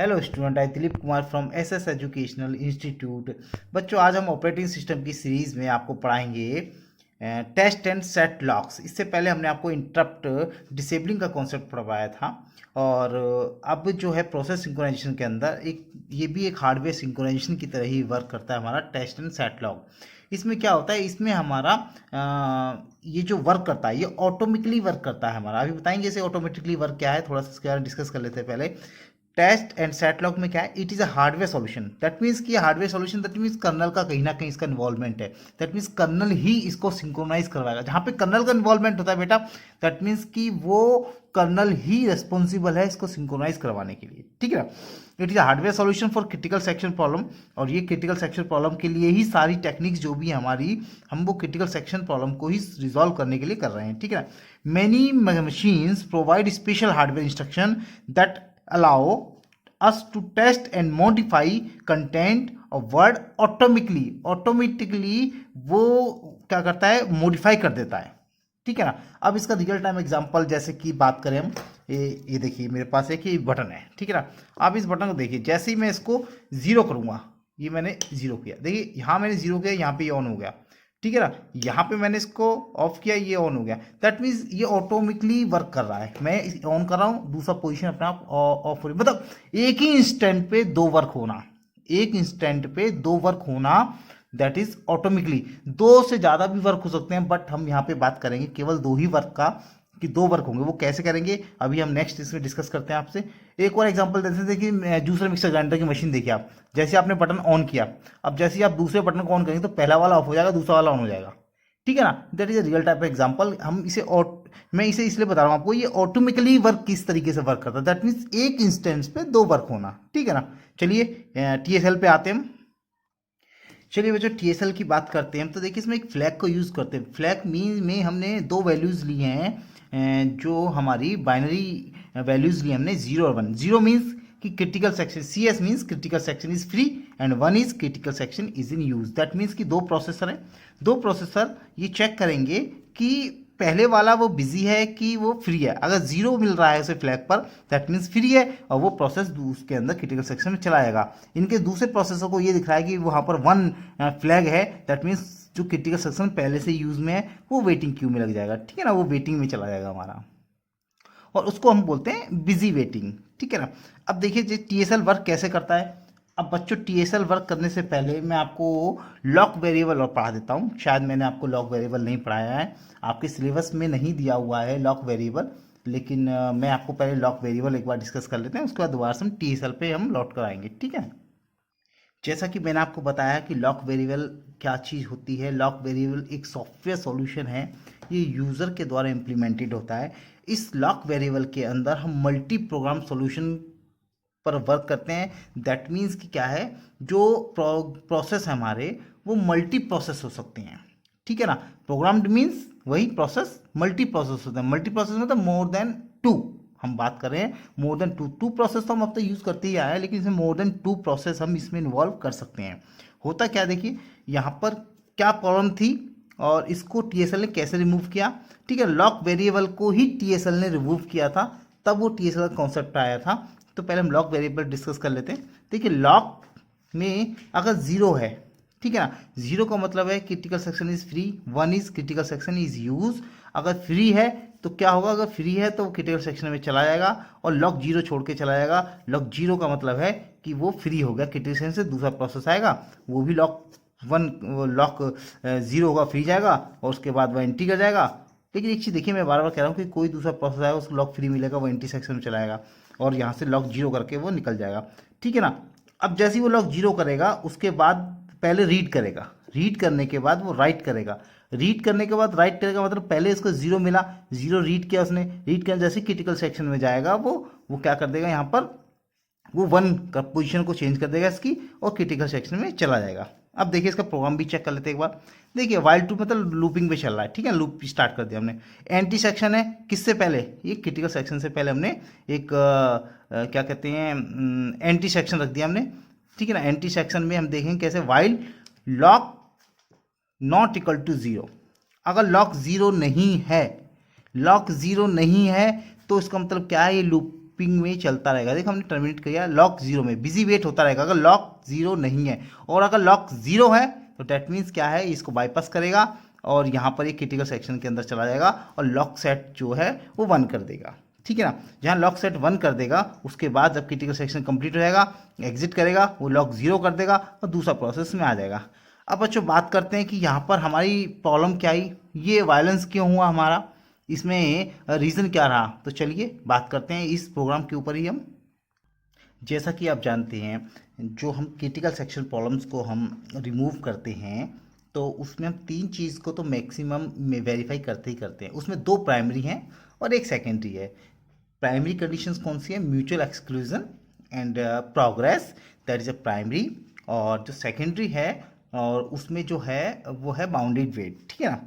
Hello student, I Dilip Kumar from SS educational institute. बच्चों, आज हम ऑपरेटिंग सिस्टम की सीरीज़ में आपको पढ़ाएंगे टेस्ट एंड सेट लॉक्स। इससे पहले हमने आपको इंटरप्ट डिसेबलिंग का कॉन्सेप्ट पढ़वाया था। और अब जो है प्रोसेस सिंक्रोनाइजेशन के अंदर ये भी एक हार्डवेयर सिंक्रोनाइजेशन की तरह ही वर्क करता है हमारा टेस्ट एंड सेट लॉक। इसमें क्या होता है, इसमें हमारा ये जो वर्क करता है ये ऑटोमेटिकली वर्क करता है हमारा। अभी बताएंगे इसे ऑटोमेटिकली वर्क क्या है, थोड़ा सा इसके बारे में डिस्कस कर लेते हैं पहले। टेस्ट एंड सेटलॉक में क्या है, it is a hardware solution. That means कि hardware solution, that means kernel का कहीं ना कहीं इसका इन्वॉल्वमेंट है। दैट मीन्स कर्नल ही इसको सिंक्रोनाइज करवाएगा। जहाँ पे कर्नल का इन्वॉल्वमेंट होता है बेटा, दैट मीन्स कि वो कर्नल ही रिस्पॉन्सिबल है इसको सिंक्रोनाइज करवाने के लिए। ठीक है ना। It is a hardware solution for critical section problem. और ये क्रिटिकल सेक्शन प्रॉब्लम के लिए ही सारी टेक्निक्स जो भी हमारी, हम वो क्रिटिकल सेक्शन प्रॉब्लम को ही रिजॉल्व करने के लिए कर रहे हैं। ठीक है ना। Many machines provide special hardware instruction that allow us to test and modify content of word automatically वो क्या करता है, मॉडिफाई कर देता है। ठीक है ना। अब इसका रियल टाइम एग्जांपल जैसे कि बात करें हम, ये देखिए मेरे पास एक ये बटन है। ठीक है ना। आप इस बटन को देखिए, जैसे ही मैं इसको जीरो करूंगा, ये मैंने जीरो किया, देखिए यहाँ मैंने जीरो किया, यहाँ पे ये ऑन हो गया। ठीक है ना। यहाँ पे मैंने इसको ऑफ किया, ये ऑन हो गया। दैट मीन्स ये ऑटोमेटिकली वर्क कर रहा है। मैं ऑन कर रहा हूँ, दूसरा पोजीशन अपने आप ऑफ हो रही, मतलब एक ही इंस्टेंट पे दो वर्क होना, एक इंस्टेंट पे दो वर्क होना, दैट इज ऑटोमेटिकली। दो से ज़्यादा भी वर्क हो सकते हैं, बट हम यहाँ पे बात करेंगे केवल दो ही वर्क का, कि दो वर्क होंगे। वो कैसे करेंगे अभी हम नेक्स्ट इसमें डिस्कस करते हैं आपसे। एक और एग्जांपल देते हैं कि जूसर मिक्सर ग्राइंडर की मशीन देखिए आप, जैसे आपने बटन ऑन किया, अब जैसे ही आप दूसरे बटन को ऑन करेंगे तो पहला वाला ऑफ हो जाएगा, दूसरा वाला ऑन हो जाएगा। ठीक है ना। That is a real type example. हम इसे मैं इसे इसलिए बता रहा हूँ आपको, ये ऑटोमेटिकली वर्क किस तरीके से वर्क करता है। दैट मीन्स एक इंस्टेंस पे दो वर्क होना। ठीक है ना। चलिए टीएसएल पे आते हैं हम। चलिए बच्चों, टीएसएल की बात करते हैं हम। तो देखिए इसमें एक फ्लैग को यूज़ करते हैं। फ्लैग मीन में हमने दो वैल्यूज़ लिए हैं, जो हमारी बाइनरी वैल्यूज़ लिए हमने, जीरो और वन। जीरो मीन्स कि critical section, C S means critical section is free, and one is critical section is in use. That means कि दो प्रोसेसर हैं, दो प्रोसेसर ये चेक करेंगे कि पहले वाला वो बिजी है कि वो फ्री है। अगर जीरो मिल रहा है उसे फ्लैग पर, दैट मीन्स फ्री है, और वो प्रोसेस उसके अंदर क्रिटिकल सेक्शन में चला जाएगा। इनके दूसरे प्रोसेसर को ये दिख रहा है कि वहाँ पर वन फ्लैग है, दैट मीन्स जो क्रिटिकल सेक्शन पहले से यूज में है वो वेटिंग क्यू में लग जाएगा। ठीक है ना, वो वेटिंग में चला जाएगा हमारा, और उसको हम बोलते हैं बिजी वेटिंग। ठीक है ना। अब देखिए जी टीएसएल वर्क कैसे करता है। अब बच्चों, टीएसएल वर्क करने से पहले मैं आपको लॉक वेरिएबल और पढ़ा देता हूँ। शायद मैंने आपको लॉक वेरिएबल नहीं पढ़ाया है, आपके सिलेबस में नहीं दिया हुआ है लॉक वेरिएबल, लेकिन मैं आपको पहले लॉक वेरिएबल एक बार डिस्कस कर लेते हैं, उसके बाद दोबारा से हम टीएसएल पे हम लॉक कराएंगे। ठीक है। जैसा कि मैंने आपको बताया कि लॉक वेरिएबल क्या चीज़ होती है। लॉक वेरिएबल एक सॉफ्टवेयर सॉल्यूशन है, ये यूज़र के द्वारा इम्प्लीमेंटेड होता है। इस लॉक वेरिएबल के अंदर हम मल्टी प्रोग्राम सॉल्यूशन पर वर्क करते हैं। दैट मीन्स कि क्या है, जो प्रोसेस है हमारे वो मल्टी प्रोसेस हो सकते हैं। ठीक है ना। प्रोग्राम्ड मीन्स वही प्रोसेस, मल्टी प्रोसेस होते हैं। मल्टी प्रोसेस मतलब मोर देन टू। हम बात कर रहे हैं more than two. Two process तो हम अब तक यूज़ करते ही आए हैं, लेकिन इसमें मोर देन टू प्रोसेस हम इसमें इन्वॉल्व कर सकते हैं। होता क्या, देखिए यहाँ पर क्या प्रॉब्लम थी और इसको टीएसएल ने कैसे रिमूव किया। ठीक है, लॉक वेरिएबल को ही टीएसएल ने रिमूव किया था, तब वो टीएसएल का कॉन्सेप्ट आया था। तो पहले हम लॉक वेरिएबल डिस्कस कर लेते हैं। देखिए लॉक में अगर जीरो है, ठीक है ना, जीरो का मतलब है critical section is free, one is critical section is use. अगर फ्री है तो क्या होगा, अगर फ्री है तो वो क्रिटिकल सेक्शन में चला जाएगा और लॉक जीरो छोड़ के चला जाएगा। लॉक जीरो का मतलब है कि वो फ्री हो गया, क्रिटिकल सेक्शन से दूसरा प्रोसेस आएगा, वो भी लॉक वन, वो लॉक जीरो होगा, फ्री जाएगा, और उसके बाद वह एंट्री कर जाएगा। लेकिन एक चीज़ देखिए, मैं बार बार कह रहा हूँ कि कोई दूसरा प्रोसेस आएगा उसको लॉक फ्री मिलेगा, वो एंट्री सेक्शन में चलाएगा और यहाँ से लॉक जीरो करके वो निकल जाएगा। ठीक है ना। अब जैसे ही वो लॉक जीरो करेगा उसके बाद पहले रीड करेगा, रीड करने के बाद वो राइट करेगा, रीड करने के बाद राइट करेगा, मतलब पहले इसको जीरो मिला, जीरो रीड किया उसने, रीड कर जैसे क्रिटिकल सेक्शन में जाएगा वो क्या कर देगा, यहाँ पर वो वन का पोजीशन को चेंज कर देगा इसकी और क्रिटिकल सेक्शन में चला जाएगा। अब देखिए इसका प्रोग्राम भी चेक कर लेते हैं एक बार। देखिए वाइल टू मतलब लूपिंग पे चल रहा है। ठीक है, लूप स्टार्ट कर दिया हमने। एंटी सेक्शन है किससे पहले, ये क्रिटिकल सेक्शन से पहले हमने एक क्या कहते हैं एंटी सेक्शन रख दिया हमने। ठीक है ना। एंटी सेक्शन में हम देखेंगे कैसे, while lock not equal to zero. अगर लॉक जीरो नहीं है, लॉक जीरो नहीं है तो इसका मतलब क्या है, ये लूप लूपिंग में चलता रहेगा। देखो हमने टर्मिनेट किया लॉक 0 में, बिजी वेट होता रहेगा। अगर लॉक 0 नहीं है और अगर लॉक 0 है तो डेट मीन्स क्या है, इसको बाईपास करेगा और यहाँ पर एक क्रिटिकल सेक्शन के अंदर चला जाएगा और लॉक सेट जो है वो 1 कर देगा। ठीक है ना, जहाँ लॉक सेट 1 कर देगा उसके बाद जब क्रिटिकल सेक्शन कंप्लीट हो जाएगा, एग्जिट करेगा, वो लॉक 0 कर देगा और दूसरा प्रोसेस में आ जाएगा। अब बच्चों बात करते हैं कि यहाँ पर हमारी प्रॉब्लम क्या आई, ये वायलेंस क्यों हुआ हमारा, इसमें रीज़न क्या रहा। तो चलिए बात करते हैं इस प्रोग्राम के ऊपर ही हम। जैसा कि आप जानते हैं जो हम क्रिटिकल सेक्शन प्रॉब्लम्स को हम रिमूव करते हैं तो उसमें हम 3 चीज़ को तो मैक्सिमम में वेरीफाई करते ही करते हैं। उसमें 2 प्राइमरी हैं और एक सेकेंडरी है। प्राइमरी कंडीशंस कौन सी है, mutual exclusion and progress, that is a primary. और जो सेकेंडरी है और उसमें जो है वो है बाउंडेड वेट। ठीक है ना,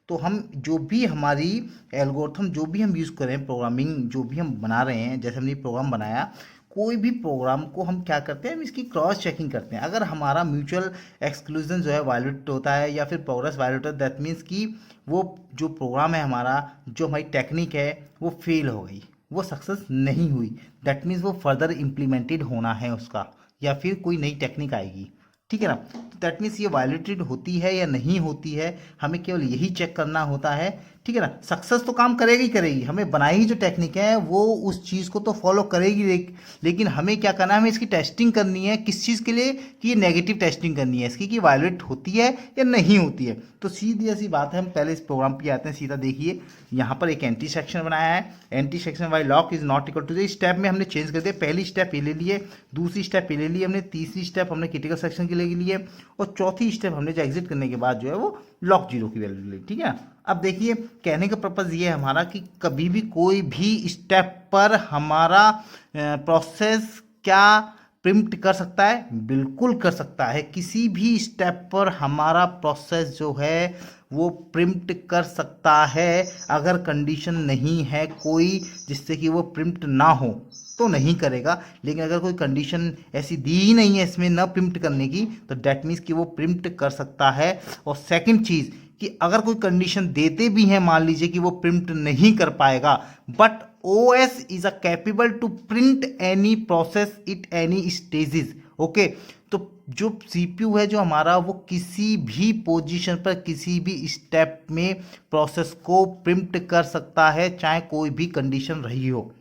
तो हम जो भी हमारी एल्गोरिथम जो भी हम यूज़ करें, प्रोग्रामिंग जो भी हम बना रहे हैं, जैसे हमने प्रोग्राम बनाया, कोई भी प्रोग्राम को हम क्या करते हैं, हम इसकी क्रॉस चेकिंग करते हैं। अगर हमारा म्यूचुअल एक्सक्लूजन जो है वायलेट होता है या फिर प्रोग्रेस वायलेट होता है, दैट मीन्स कि वो जो प्रोग्राम है हमारा, जो हमारी टेक्निक है वो फेल हो गई, वो सक्सेस नहीं हुई। दैट मीन्स वो फर्दर इम्प्लीमेंटेड होना है उसका, या फिर कोई नई टेक्निक आएगी। ठीक है ना, तो दैट मीन्स ये वायलेटेड होती है या नहीं होती है, हमें केवल यही चेक करना होता है। ठीक है ना, सक्सेस तो काम करेगी ही करेगी, हमें बनाई जो टेक्निक है वो उस चीज़ को तो फॉलो करेगी, लेकिन हमें क्या करना है, हमें इसकी टेस्टिंग करनी है। किस चीज़ के लिए, कि ये नेगेटिव टेस्टिंग करनी है इसकी, कि वायलेट होती है या नहीं होती है। तो सीधी ऐसी बात है, हम पहले इस प्रोग्राम पे आते हैं। सीधा देखिए यहाँ पर एक एंटी सेक्शन बनाया है, entry section while lock is not equal to, इस स्टेप में हमने चेंज कर दिया। पहली स्टेप ये ले लिए, दूसरी स्टेप ये ले ली हमने, तीसरी स्टेप हमने क्रिटिकल सेक्शन के लिए लिए और चौथी स्टेप हमने जो एग्जिट करने के बाद जो है वो लॉक 0 की वैल्यू ली। ठीक है, अब देखिए कहने का पर्पज़ ये है हमारा कि कभी भी कोई भी स्टेप पर हमारा प्रोसेस क्या प्रिम्प्ट कर सकता है, बिल्कुल कर सकता है। किसी भी स्टेप पर हमारा प्रोसेस जो है वो प्रिम्प्ट कर सकता है। अगर कंडीशन नहीं है कोई जिससे कि वो प्रिम्प्ट ना हो तो नहीं करेगा, लेकिन अगर कोई कंडीशन ऐसी दी ही नहीं है इसमें न प्रिम्प्ट करने की, तो डैट मीन्स कि वो प्रिम्प्ट कर सकता है। और सेकंड चीज़ कि अगर कोई कंडीशन देते भी हैं, मान लीजिए कि वो प्रिंट नहीं कर पाएगा, but OS is a capable to print any process at any stages. Okay, तो जो CPU है जो हमारा, वो किसी भी पोजीशन पर किसी भी स्टेप में प्रोसेस को प्रिंट कर सकता है, चाहे कोई भी कंडीशन रही हो।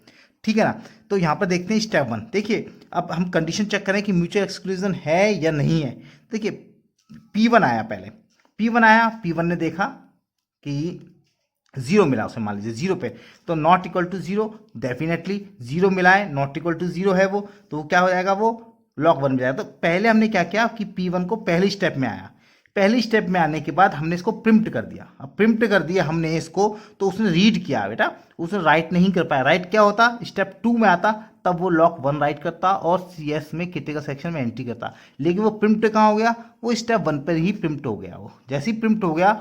ठीक है ना, तो यहाँ पर देखते हैं स्टेप 1। देखिए अब हम कंडीशन चेक करें कि म्यूचुअल एक्सक्लूजन है या नहीं है। देखिए P1 आया, पहले P1 आया, P1 ने देखा कि 0 मिला उसे, मान लीजिए 0 पे, तो नॉट इक्वल टू 0, डेफिनेटली 0 मिला है, नॉट इक्वल टू 0 है वो, तो क्या हो जाएगा, वो लॉक 1 में जाएगा। तो पहले हमने क्या किया कि P1 को पहली स्टेप में आया, पहली स्टेप में आने के बाद हमने इसको प्रिंट कर दिया। अब प्रिंट कर दिया हमने इसको, तो उसने रीड किया बेटा, उसने राइट नहीं कर पाया। राइट क्या होता, स्टेप 2 में आता, तब वो लॉक 1 राइट करता और CS में क्रिटिकल सेक्शन में एंट्री करता। लेकिन वो प्रिंट कहाँ हो गया, वो स्टेप 1 पर ही प्रिंट हो गया। वो जैसे ही प्रिंट हो गया,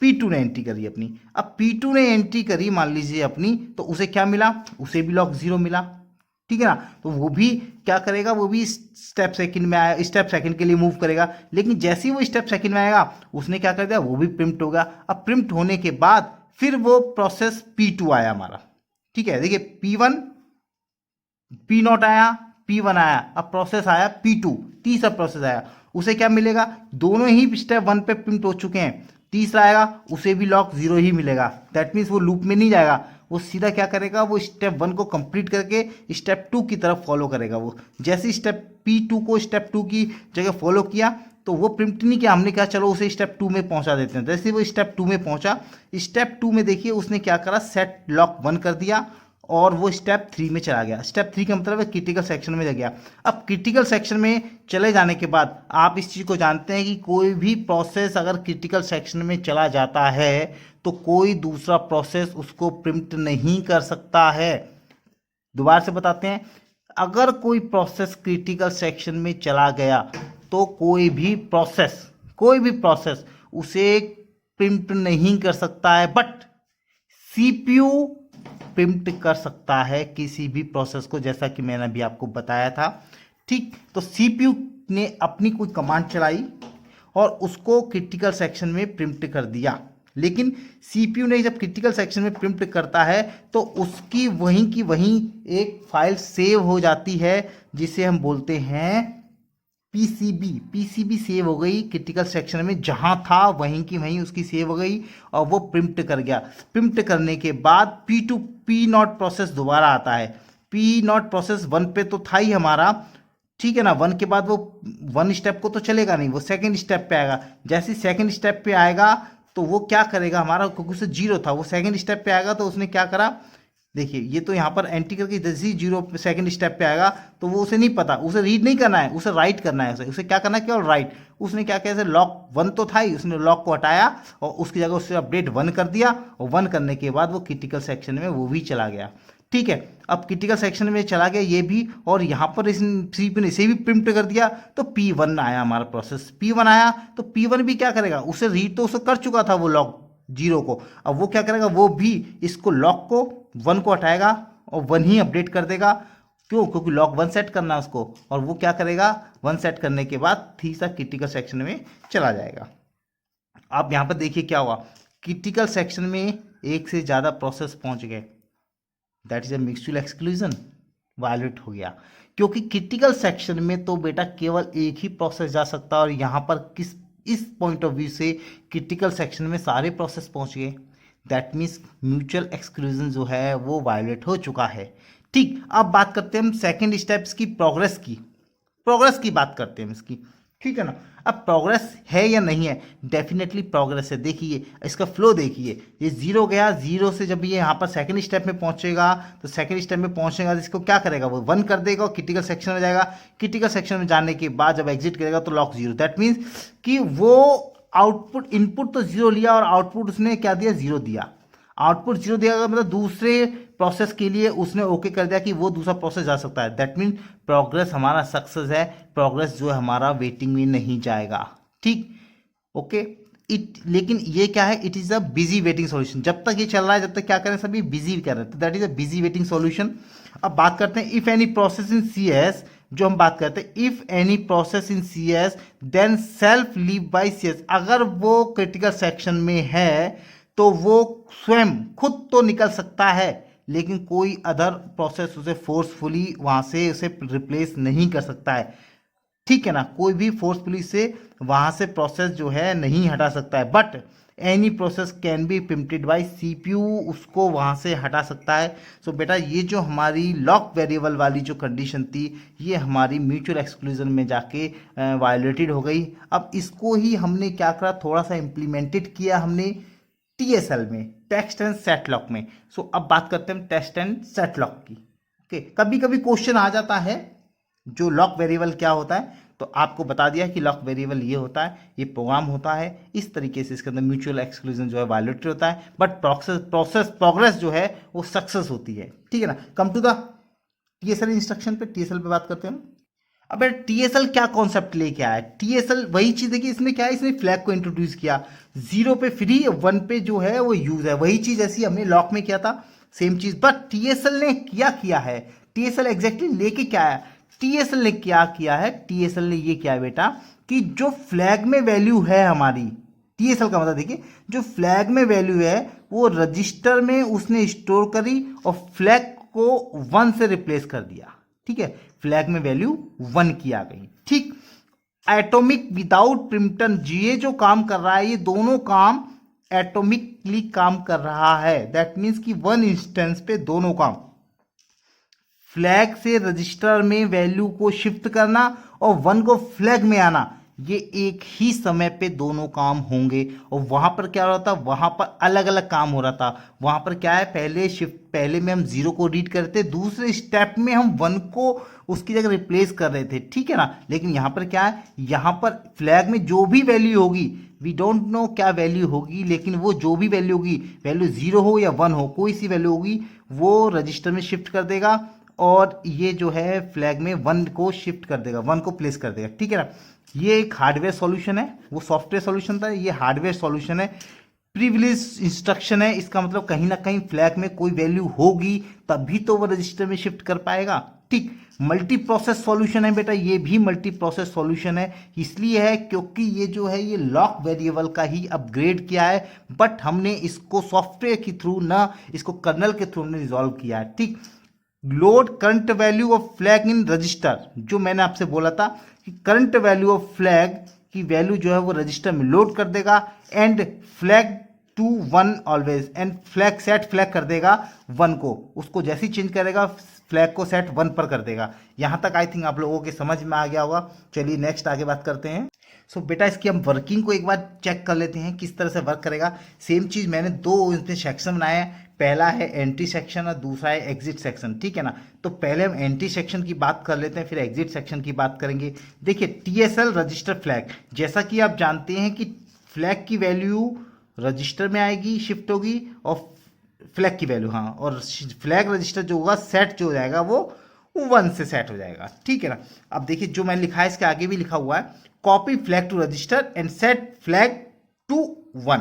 P2 ने एंट्री करी अपनी। अब P2 ने एंट्री करी मान लीजिए अपनी, तो उसे क्या मिला, उसे भी लॉक 0 मिला। ठीक है ना, तो वो भी क्या करेगा, वो भी स्टेप सेकंड में आया, स्टेप सेकंड के लिए मूव करेगा। लेकिन जैसे ही वो स्टेप सेकंड में आएगा, उसने क्या कर दिया, वो भी प्रिंट होगा। अब प्रिंट होने के बाद फिर वो प्रोसेस P2 आया हमारा। ठीक है, देखिए P1 P0 आया, P1 आया, अब प्रोसेस आया P2, तीसरा प्रोसेस आया, उसे क्या मिलेगा, दोनों ही स्टेप 1 पे प्रिंट हो चुके हैं। तीसरा आएगा, उसे भी लॉक 0 ही मिलेगा। दैट मीन्स वो लूप में नहीं जाएगा, वो सीधा क्या करेगा, वो स्टेप 1 को कंप्लीट करके स्टेप 2 की तरफ फॉलो करेगा। वो जैसे स्टेप P2 को स्टेप 2 की जगह फॉलो किया, तो वो प्रिंट नहीं किया, हमने कहा चलो उसे स्टेप 2 में पहुंचा देते हैं। जैसे वो स्टेप 2 में पहुंचा, स्टेप 2 में देखिए उसने क्या करा, सेट लॉक 1 कर दिया और वो स्टेप 3 में चला गया। स्टेप 3 का मतलब है क्रिटिकल सेक्शन में जा गया। अब क्रिटिकल सेक्शन में चले जाने के बाद आप इस चीज़ को जानते हैं कि कोई भी प्रोसेस अगर क्रिटिकल सेक्शन में चला जाता है तो कोई दूसरा प्रोसेस उसको प्रिंट नहीं कर सकता है। दोबारा से बताते हैं, अगर कोई प्रोसेस क्रिटिकल सेक्शन में चला गया तो कोई भी प्रोसेस उसे प्रिंट नहीं कर सकता है, बट CPU प्रिंट कर सकता है किसी भी प्रोसेस को, जैसा कि मैंने अभी आपको बताया था। ठीक, तो CPU ने अपनी कोई कमांड चलाई और उसको क्रिटिकल सेक्शन में प्रिंट कर दिया। लेकिन CPU ने जब क्रिटिकल सेक्शन में प्रिंट करता है तो उसकी वहीं की वहीं एक फाइल सेव हो जाती है जिसे हम बोलते हैं पीसीबी सेव हो गई क्रिटिकल सेक्शन में, जहां था वहीं की वहीं उसकी सेव हो गई और वो प्रिंट कर गया। प्रिंट करने के बाद P नॉट प्रोसेस दोबारा आता है। P नॉट प्रोसेस 1 पे तो था ही हमारा, ठीक है ना। 1 के बाद वो 1 स्टेप को तो चलेगा नहीं, वो सेकंड स्टेप पे आएगा। जैसे सेकंड स्टेप पे आएगा तो वो क्या करेगा हमारा, क्योंकि उसे 0 था, वो सेकंड स्टेप पे आएगा तो उसने क्या करा, देखिए ये तो यहाँ पर एंट्री करके जैसे ही 0 सेकंड स्टेप पे आएगा तो वो उसे नहीं पता, उसे रीड नहीं करना है, उसे राइट करना है। उसे क्या करना है, केवल राइट। उसने क्या किया, लॉक 1 तो था ही, उसने लॉक को हटाया और उसकी जगह उससे अपडेट 1 कर दिया, और 1 करने के बाद वो क्रिटिकल सेक्शन में वो भी चला गया। ठीक है, अब क्रिटिकल सेक्शन में चला गया ये भी, और यहाँ पर इस CPU ने इसे भी प्रिंट कर दिया तो P1 आया हमारा प्रोसेस। P1 आया तो P1 भी क्या करेगा, उसे रीड तो उसे कर चुका था वो लॉक 0 को, अब वो क्या करेगा, वो भी इसको लॉक को 1 को हटाएगा और 1 ही अपडेट कर देगा। क्यों, क्योंकि लॉक 1 सेट करना है उसको, और वो क्या करेगा, 1 सेट करने के बाद सीधा क्रिटिकल सेक्शन में चला जाएगा। आप यहाँ पर देखिए क्या हुआ, क्रिटिकल सेक्शन में एक से ज़्यादा प्रोसेस पहुँच गए, that is a mutual exclusion, violate हो गया। क्योंकि क्रिटिकल सेक्शन में तो बेटा केवल एक ही प्रोसेस जा सकता है, और यहाँ पर इस पॉइंट ऑफ व्यू से क्रिटिकल सेक्शन में सारे प्रोसेस पहुँच गए, दैट मीन्स म्यूचुअल एक्सक्लूजन जो है वो वायलेट हो चुका है। ठीक, अब बात करते हैं हम सेकेंड स्टेप्स की, प्रोग्रेस की बात करते हैं इसकी, ठीक है ना। अब प्रोग्रेस है या नहीं है, डेफिनेटली प्रोग्रेस है। देखिए इसका फ्लो देखिए, ये 0 गया, 0 से जब ये यहाँ पर सेकंड स्टेप में पहुंचेगा तो सेकंड स्टेप में पहुंचेगा इसको क्या करेगा, वो 1 कर देगा और क्रिटिकल सेक्शन में जाएगा। क्रिटिकल सेक्शन में जाने के बाद जब एग्जिट करेगा तो लॉक 0, दैट मीन्स कि वो आउटपुट, इनपुट तो 0 लिया और आउटपुट उसने क्या दिया, 0 दिया। आउटपुट 0 दिया मतलब दूसरे प्रोसेस के लिए उसने ओके कर दिया कि वो दूसरा प्रोसेस जा सकता है, दैट मीन प्रोग्रेस हमारा सक्सेस है। प्रोग्रेस जो है हमारा वेटिंग में नहीं जाएगा, ठीक, ओके। लेकिन ये क्या है, it is a busy waiting solution. जब तक ये चल रहा है, जब तक क्या करें, सभी बिजी कर रहे हैं, तो that is a busy waiting solution. अब बात करते हैं if any process in CS, जो हम बात करते हैं if any process in CS then self leave by CS, अगर वो क्रिटिकल सेक्शन में है तो वो स्वयं खुद तो निकल सकता है, लेकिन कोई अदर प्रोसेस उसे फोर्सफुली वहां से उसे रिप्लेस नहीं कर सकता है, ठीक है ना। कोई भी फोर्सफुली से वहां से प्रोसेस जो है नहीं हटा सकता है, but any process can be preempted by CPU, उसको वहां से हटा सकता है। सो बेटा ये जो हमारी लॉक वेरिएबल वाली जो कंडीशन थी, ये हमारी म्यूचुअल एक्सक्लूजन में जाके वायलेटेड हो गई। अब इसको ही हमने क्या करा, थोड़ा सा इम्प्लीमेंटेड किया हमने TSL में, टेक्स्ट एंड सेट लॉक में। सो अब बात करते हैं टेक्स्ट एंड सेट लॉक की। ओके, कभी कभी क्वेश्चन आ जाता है जो लॉक वेरिएबल क्या होता है, तो आपको बता दिया कि लॉक वेरिएबल ये होता है, ये प्रोग्राम होता है, इस तरीके से इसके अंदर म्यूचुअल एक्सक्लूजन जो है वायलेटेड होता है, बट प्रोग्रेस जो है वो सक्सेस होती है, ठीक है ना। Come to the TSL instruction पे, TSL पे बात करते हैं हम। अब TSL क्या कॉन्सेप्ट लेके आया है, TSL वही चीज है कि इसने क्या है, इसने फ्लैग को इंट्रोड्यूस किया, 0 पे फ्री, 1 पे जो है वो यूज है, वही चीज ऐसी हमने लॉक में किया था, सेम चीज। बट TSL ने किया है, TSL एग्जैक्टली लेके क्या आया, TSL ने क्या किया है, TSL ने ये किया है बेटा कि जो फ्लैग में वैल्यू है हमारी, TSL का मतलब देखिए, जो फ्लैग में वैल्यू है वो रजिस्टर में उसने स्टोर करी और फ्लैग को 1 से रिप्लेस कर दिया, ठीक है। फ्लैग में वैल्यू 1 की आ गई, ठीक। एटॉमिक विदाउट प्रिम्पटन, ये जो काम कर रहा है, ये दोनों काम एटॉमिकली काम कर रहा है, दैट मीन्स कि 1 इंस्टेंस पे दोनों काम, फ्लैग से रजिस्टर में वैल्यू को शिफ्ट करना और 1 को फ्लैग में आना, ये एक ही समय पे दोनों काम होंगे। और वहां पर क्या हो रहा था, वहां पर अलग अलग काम हो रहा था। वहां पर क्या है, पहले में हम 0 को रीड करते, दूसरे स्टेप में हम 1 को उसकी जगह रिप्लेस कर रहे थे, ठीक है ना। लेकिन यहां पर क्या है, यहां पर फ्लैग में जो भी वैल्यू होगी, वी डोंट नो क्या वैल्यू होगी, लेकिन वो जो भी वैल्यू होगी, वैल्यू 0 हो या 1 हो, कोई सी वैल्यू होगी, वो रजिस्टर में शिफ्ट कर देगा और ये जो है फ्लैग में 1 को शिफ्ट कर देगा, 1 को प्लेस कर देगा, ठीक है ना। ये एक हार्डवेयर सॉल्यूशन है, वो सॉफ्टवेयर सॉल्यूशन था, ये हार्डवेयर सॉल्यूशन है, प्रिविलेज इंस्ट्रक्शन है। इसका मतलब कहीं ना कहीं फ्लैग में कोई वैल्यू होगी तभी तो वो रजिस्टर में शिफ्ट कर पाएगा, ठीक, मल्टी प्रोसेस सॉल्यूशन है बेटा, ये भी मल्टी प्रोसेस सॉल्यूशन है। इसलिए है क्योंकि ये जो है ये लॉक वेरिएबल का ही अपग्रेड किया है, बट हमने इसको सॉफ्टवेयर के थ्रू ना इसको कर्नल के थ्रू हमने रिजॉल्व किया है। ठीक, load current value of flag in register, जो मैंने आपसे बोला था कि करंट वैल्यू ऑफ फ्लैग की वैल्यू जो है वो रजिस्टर में लोड कर देगा, and flag to 1 always, and flag set flag कर देगा 1 को, उसको जैसे ही चेंज करेगा फ्लैग को सेट 1 पर कर देगा। यहाँ तक आई थिंक आप लोगों के समझ में आ गया होगा। चलिए नेक्स्ट आगे बात करते हैं। सो बेटा इसकी हम वर्किंग को एक बार चेक कर लेते हैं किस तरह से वर्क करेगा। सेम चीज़ मैंने दो इसमें सेक्शन बनाए हैं, पहला है एंट्री सेक्शन और दूसरा है एग्जिट सेक्शन। ठीक है ना, तो पहले हम एंट्री सेक्शन की बात कर लेते हैं, फिर एग्जिट सेक्शन की बात करेंगे। देखिए टीएसएल रजिस्टर फ्लैग, जैसा कि आप जानते हैं कि फ्लैग की वैल्यू रजिस्टर में आएगी, शिफ्ट होगी, और फ्लैग की वैल्यू, हाँ, और फ्लैग रजिस्टर जो होगा सेट जो हो जाएगा वो 1 से सेट हो जाएगा। ठीक है ना, अब देखिए जो मैंने लिखा है इसके आगे भी लिखा हुआ है, copy flag to register and set flag to 1।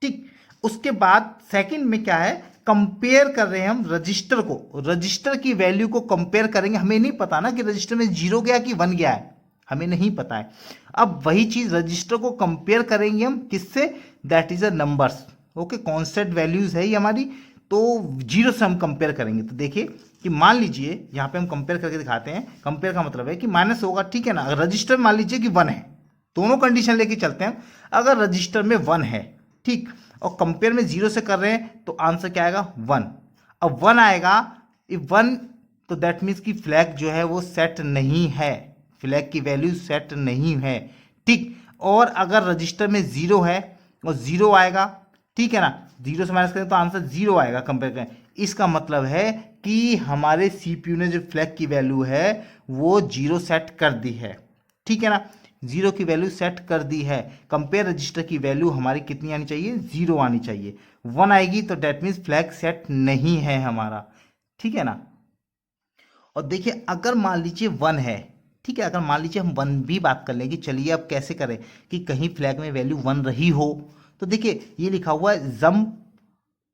ठीक, उसके बाद सेकंड में क्या है, कंपेयर कर रहे हैं हम रजिस्टर को, रजिस्टर की वैल्यू को कंपेयर करेंगे। हमें नहीं पता ना कि रजिस्टर में 0 गया कि 1 गया है, हमें नहीं पता है। अब वही चीज रजिस्टर को कंपेयर करेंगे हम किससे, that is a numbers. Okay, constant values है ये हमारी, तो 0 से हम कंपेयर करेंगे। तो देखिए कि मान लीजिए यहाँ पे हम कंपेयर करके दिखाते हैं, कंपेयर का मतलब है कि माइनस होगा। ठीक है ना, अगर रजिस्टर मान लीजिए कि 1 है, दोनों कंडीशन लेके चलते हैं। अगर रजिस्टर में 1 है, ठीक, और कंपेयर में 0 से कर रहे हैं, तो आंसर क्या आएगा 1। अब 1 आएगा, इफ 1, तो दैट मीन्स कि फ्लैग जो है वो सेट नहीं है, फ्लैग की वैल्यू सेट नहीं है। ठीक, और अगर रजिस्टर में 0 है और 0 आएगा, ठीक है ना, 0 से माइनस करें तो आंसर 0 आएगा कंपेयर करें। इसका मतलब है कि हमारे सीपीयू ने जो फ्लैग की वैल्यू है वो 0 सेट कर दी है। ठीक है ना, 0 की वैल्यू सेट कर दी है। कंपेयर रजिस्टर की वैल्यू हमारी कितनी आनी चाहिए, 0 आनी चाहिए। 1 आएगी तो डेट मीन्स फ्लैग सेट नहीं है हमारा। ठीक है ना, और देखिए अगर मान लीजिए 1 है, ठीक है, अगर मान लीजिए हम 1 भी बात कर लेंगे, चलिए अब कैसे करें कि कहीं फ्लैग में वैल्यू 1 रही हो, तो देखिए ये लिखा हुआ है जंप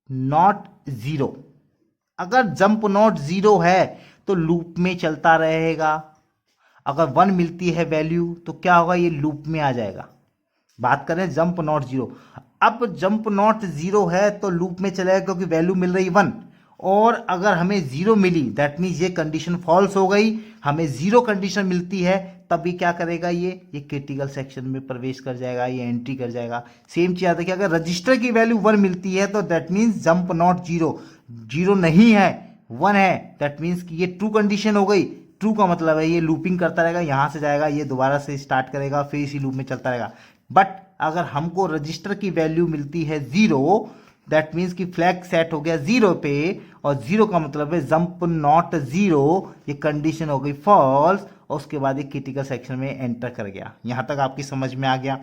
नॉट 0। अगर जंप नॉट 0 है तो लूप में चलता रहेगा। अगर 1 मिलती है वैल्यू तो क्या होगा, ये लूप में आ जाएगा। बात करें जंप नॉट 0, अब जंप नॉट 0 है तो लूप में चलेगा क्योंकि वैल्यू मिल रही 1, और अगर हमें 0 मिली दैट मीन्स ये कंडीशन फॉल्स हो गई। हमें 0 कंडीशन मिलती है तब ये क्या करेगा, ये क्रिटिकल सेक्शन में प्रवेश कर जाएगा, ये एंट्री कर जाएगा। सेम चीज आता है कि अगर रजिस्टर की वैल्यू 1 मिलती है तो दैट मीन्स जंप नॉट 0, 0 नहीं है 1 है, दैट मीन्स कि ये ट्रू कंडीशन हो गई। ट्रू का मतलब है ये लूपिंग करता रहेगा, यहां से जाएगा, ये दोबारा से स्टार्ट करेगा, फिर इसी लूप में चलता रहेगा। बट अगर हमको रजिस्टर की वैल्यू मिलती है 0, दैट मीन्स कि फ्लैग सेट हो गया 0 पे, और 0 का मतलब है जंप नॉट 0, ये कंडीशन हो गई फॉल्स, और उसके बाद एक क्रिटिकल सेक्शन में एंटर कर गया। यहां तक आपकी समझ में आ गया।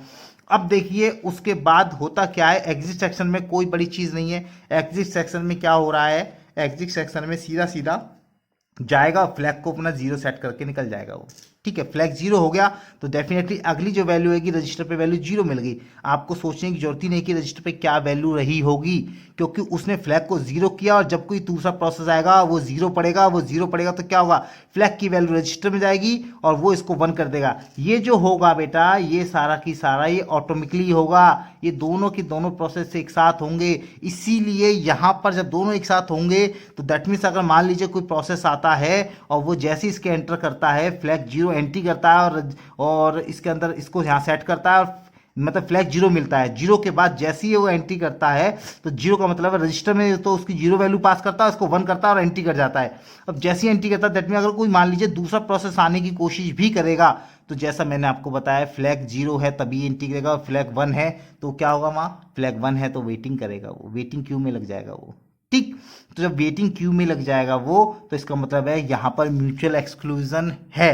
अब देखिए उसके बाद होता क्या है, एग्जिट सेक्शन में कोई बड़ी चीज नहीं है। एग्जिट सेक्शन में क्या हो रहा है, एग्जिट सेक्शन में सीधा सीधा जाएगा, फ्लैग को अपना 0 सेट करके निकल जाएगा वो। ठीक है, फ्लैग 0 हो गया तो डेफिनेटली अगली जो वैल्यू होगी रजिस्टर पे वैल्यू 0 मिल गई। आपको सोचने की जरूरत ही नहीं कि रजिस्टर पे क्या वैल्यू रही होगी, क्योंकि उसने फ्लैग को 0 किया, और जब कोई दूसरा प्रोसेस आएगा वो 0 पड़ेगा, वो 0 पड़ेगा तो क्या होगा, फ्लैग की वैल्यू रजिस्टर में जाएगी और वो इसको 1 कर देगा। ये जो होगा बेटा ये सारा की सारा ये ऑटोमेटिकली होगा, ये दोनों की दोनों प्रोसेस एक साथ होंगे। इसीलिए यहाँ पर जब दोनों एक साथ होंगे तो दैट मीन्स अगर मान लीजिए कोई प्रोसेस आता है और वो जैसे इसके एंटर करता है फ्लैग 0 एंट्री करता है, और इसके अंदर इसको यहाँ सेट करता है, मतलब फ्लैग 0 मिलता है। 0 के बाद जैसे ही वो एंट्री करता है तो 0 का मतलब है रजिस्टर में तो उसकी 0 वैल्यू पास करता है, उसको 1 करता है और एंट्री कर जाता है। अब जैसे ही एंट्री करता है दैट मीन अगर कोई मान लीजिए दूसरा प्रोसेस आने की कोशिश भी करेगा तो जैसा मैंने आपको बताया फ्लैग 0 है तभी एंट्री करेगा, और फ्लैग 1 है तो क्या होगा, वहाँ फ्लैग 1 है तो वेटिंग करेगा, वो वेटिंग क्यू में लग जाएगा वो। ठीक, तो जब वेटिंग क्यू में लग जाएगा वो, तो इसका मतलब है यहाँ पर म्यूचुअल एक्सक्लूजन है।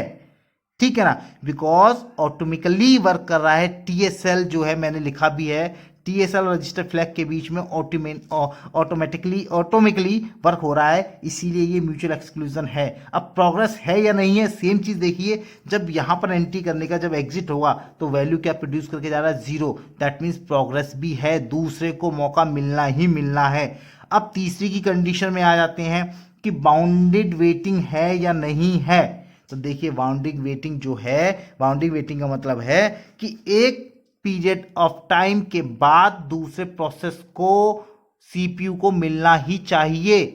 ठीक है ना, बिकॉज ऑटोमेटिकली वर्क कर रहा है। टीएसएल जो है मैंने लिखा भी है, टीएसएल और रजिस्टर फ्लैग के बीच में ऑटोमेटिकली वर्क हो रहा है, इसीलिए ये म्यूचुअल एक्सक्लूजन है। अब प्रोग्रेस है या नहीं है, सेम चीज देखिए, जब यहां पर एंट्री करने का जब एग्जिट होगा तो वैल्यू क्या प्रोड्यूस करके जा रहा है, 0, दैट मीन्स प्रोग्रेस भी है, दूसरे को मौका मिलना ही मिलना है। अब तीसरी की कंडीशन में आ जाते हैं कि बाउंडेड वेटिंग है या नहीं है। तो देखिए बाउंडिंग वेटिंग जो है, बाउंडिंग वेटिंग का मतलब है कि एक पीरियड ऑफ टाइम के बाद दूसरे प्रोसेस को सीपीयू को मिलना ही चाहिए,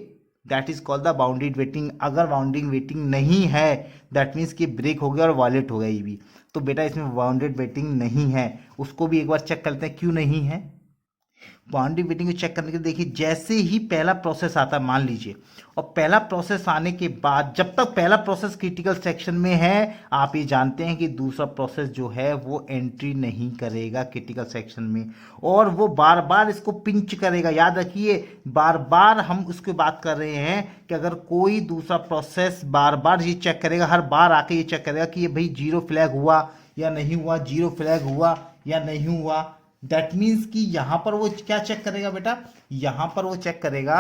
that is called the bounded waiting. अगर बाउंडिंग वेटिंग नहीं है दैट मीन्स कि ब्रेक हो गया और वायलेट हो गया ये भी। तो बेटा इसमें बाउंडेड वेटिंग नहीं है, उसको भी एक बार चेक करते हैं क्यों नहीं है। बाउंड्री वेटिंग को चेक करने के लिए देखिए जैसे ही पहला प्रोसेस आता है मान लीजिए, और पहला प्रोसेस आने के बाद जब तक पहला प्रोसेस क्रिटिकल सेक्शन में है आप ये जानते हैं कि दूसरा प्रोसेस जो है वो एंट्री नहीं करेगा क्रिटिकल सेक्शन में, और वो बार बार इसको पिंच करेगा। याद रखिए बार बार हम उसकी बात कर रहे हैं कि अगर कोई दूसरा प्रोसेस बार बार ये चेक करेगा, हर बार आके ये चेक करेगा कि ये भाई जीरो फ्लैग हुआ या नहीं हुआ, जीरो फ्लैग हुआ या नहीं हुआ, दैट मीन्स कि यहां पर वो क्या चेक करेगा बेटा, यहां पर वो चेक करेगा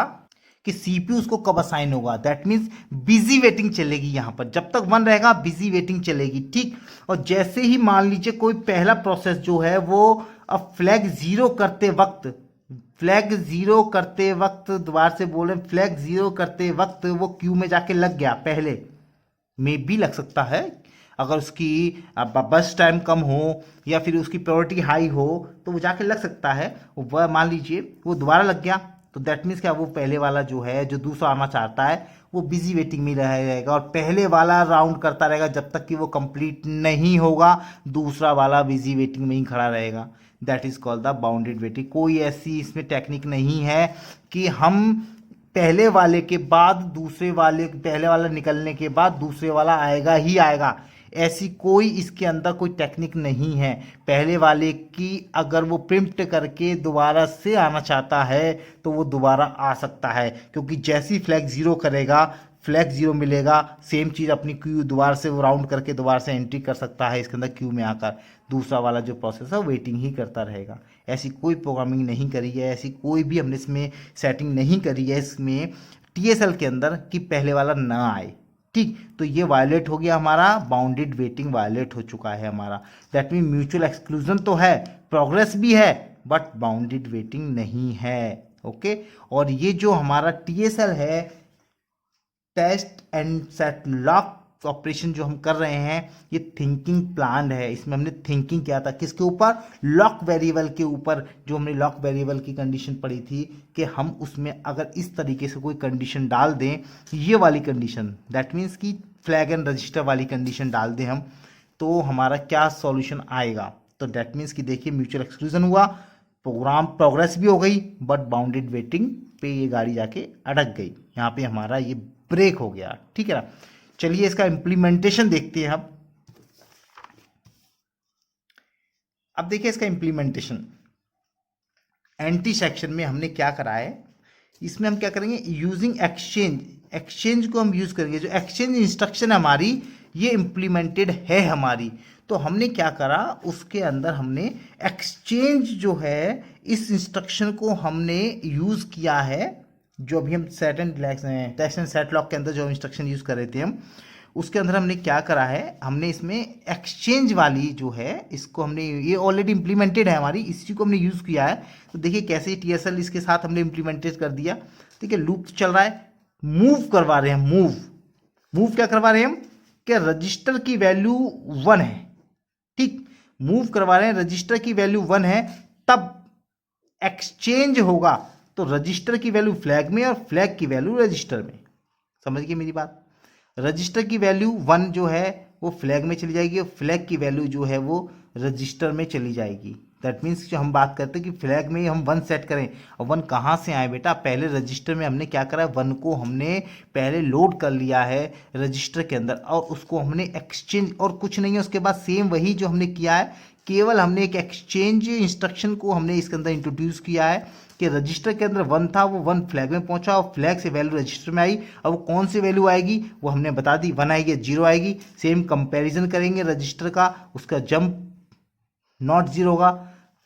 कि सीपीयू उसको कब असाइन होगा। दैट मीन्स बिजी वेटिंग चलेगी, यहां पर जब तक 1 रहेगा बिजी वेटिंग चलेगी, ठीक। और जैसे ही मान लीजिए कोई पहला प्रोसेस जो है वो अब फ्लैग जीरो करते वक्त, फ्लैग जीरो करते वक्त, दोबारा से बोले फ्लैग जीरो करते वक्त वो क्यू में जाके लग गया, पहले में भी लग सकता है अगर उसकी बस टाइम कम हो या फिर उसकी प्रायोरिटी हाई हो तो वो जाके लग सकता है। वह मान लीजिए वो दोबारा लग गया तो दैट मीन्स क्या, वो पहले वाला जो है जो दूसरा आना चाहता है वो बिजी वेटिंग में रहेगा और पहले वाला राउंड करता रहेगा जब तक कि वो कंप्लीट नहीं होगा, दूसरा वाला बिजी वेटिंग में ही खड़ा रहेगा। That is called the bounded waiting. कोई ऐसी इसमें टेक्निक नहीं है कि हम पहले वाले के बाद दूसरे वाले, पहले वाला निकलने के बाद दूसरे वाला आएगा ही आएगा, ऐसी कोई इसके अंदर कोई टेक्निक नहीं है। पहले वाले की अगर वो प्रिम्प्ट करके दोबारा से आना चाहता है तो वो दोबारा आ सकता है, क्योंकि जैसी फ्लैग जीरो करेगा फ्लैग जीरो मिलेगा, सेम चीज़ अपनी क्यू दोबारा से वो राउंड करके दोबारा से एंट्री कर सकता है इसके अंदर क्यू में आकर, दूसरा वाला जो प्रोसेस है वेटिंग ही करता रहेगा। ऐसी कोई प्रोग्रामिंग नहीं करी है, ऐसी कोई भी हमने इसमें सेटिंग नहीं करी है इसमें टीएसएल के अंदर कि पहले वाला ना आए, ठीक। तो ये वायलेट हो गया, हमारा बाउंडेड वेटिंग वायलेट हो चुका है हमारा। दैट मीन म्यूचुअल एक्सक्लूजन तो है, प्रोग्रेस भी है, बट बाउंडेड वेटिंग नहीं है। ओके और ये जो हमारा टीएसएल है, test and set lock operation जो हम कर रहे हैं, ये थिंकिंग प्लान है। इसमें हमने थिंकिंग किया था किसके ऊपर, लॉक वेरिएबल के ऊपर। जो हमने लॉक वेरिएबल की कंडीशन पढ़ी थी कि हम उसमें अगर इस तरीके से कोई कंडीशन डाल दें, ये वाली कंडीशन, दैट मीन्स कि फ्लैग एंड रजिस्टर वाली कंडीशन डाल दें हम, तो हमारा क्या सॉल्यूशन आएगा। तो दैट मीन्स कि देखिए म्यूचुअल एक्सक्लूजन हुआ, प्रोग्राम प्रोग्रेस भी हो गई, बट बाउंडेड वेटिंग पे ये गाड़ी जाके अटक गई, यहाँ पे हमारा ये ब्रेक हो गया, ठीक है ना। चलिए इसका इंप्लीमेंटेशन देखते हैं हम। अब देखिए इसका इंप्लीमेंटेशन एंटी सेक्शन में हमने क्या करा है, इसमें हम क्या करेंगे, यूजिंग एक्सचेंज, एक्सचेंज को हम यूज करेंगे। जो एक्सचेंज इंस्ट्रक्शन हमारी ये इंप्लीमेंटेड है हमारी, तो हमने क्या करा उसके अंदर हमने एक्सचेंज जो है इस इंस्ट्रक्शन को हमने यूज किया है। जो अभी हम set and test and set lock के अंदर जो इंस्ट्रक्शन यूज कर रहे थे हम, उसके अंदर हमने क्या करा है, हमने इसमें एक्सचेंज वाली जो है इसको हमने, ये ऑलरेडी इंप्लीमेंटेड है हमारी, इसी को हमने यूज किया है। तो देखिए कैसे टीएसएल इसके साथ हमने इंप्लीमेंटेड कर दिया। ठीक है, लूप चल रहा है, मूव करवा रहे हैं, मूव क्या करवा रहे हैं हम, कि रजिस्टर की वैल्यू 1 है, ठीक, मूव करवा रहे हैं, रजिस्टर की वैल्यू 1 है, तब एक्सचेंज होगा तो रजिस्टर की वैल्यू फ्लैग में और फ्लैग की वैल्यू रजिस्टर में। समझ गए मेरी बात, रजिस्टर की वैल्यू 1 जो है वो फ्लैग में चली जाएगी और फ्लैग की वैल्यू जो है वो रजिस्टर में चली जाएगी। दैट मीन्स जो हम बात करते हैं कि फ्लैग में हम 1 सेट करें, और 1 कहाँ से आए बेटा, पहले रजिस्टर में हमने क्या करा, 1 को हमने पहले लोड कर लिया है रजिस्टर के अंदर और उसको हमने एक्सचेंज, और कुछ नहीं है उसके बाद सेम वही जो हमने किया है, केवल हमने एक एक्सचेंज इंस्ट्रक्शन को हमने इसके अंदर इंट्रोड्यूस किया है कि रजिस्टर के अंदर 1 था, वो 1 फ्लैग में पहुंचा और फ्लैग से वैल्यू रजिस्टर में आई। अब वो कौन सी वैल्यू आएगी वो हमने बता दी, 1 आएगी 0 आएगी। सेम कंपैरिजन करेंगे रजिस्टर का, उसका जंप नॉट 0 होगा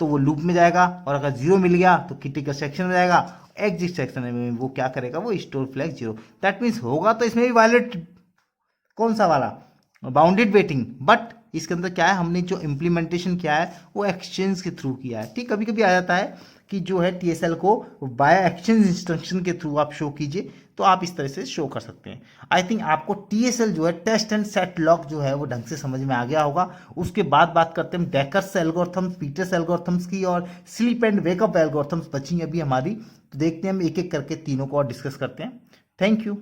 तो वो लूप में जाएगा, और अगर 0 मिल गया तो क्रिटिकल सेक्शन में जाएगा, एग्जिट सेक्शन में वो क्या करेगा, वो स्टोर फ्लैग 0। दैट मीन्स होगा तो इसमें भी वायलेट कौन सा वाला, बाउंडेड वेटिंग, बट इसके अंदर क्या है, हमने जो इम्प्लीमेंटेशन किया है वो एक्सचेंज के थ्रू किया है। ठीक, कभी कभी आ जाता है कि जो है टीएसएल को बाय एक्सचेंज इंस्ट्रक्शन के थ्रू आप शो कीजिए, तो आप इस तरह से शो कर सकते हैं। आई थिंक आपको TSL जो है, टेस्ट एंड सेट लॉक जो है वो ढंग से समझ में आ गया होगा। उसके बाद बात करते हैं डेकर्स एल्गोरिथम्स, पीटर्स एल्गोरिथम्स की, और स्लीप एंड वेकअप एल्गोरिथम्स बची अभी हमारी। तो देखते हैं हम एक एक करके तीनों को और डिस्कस करते हैं। Thank you.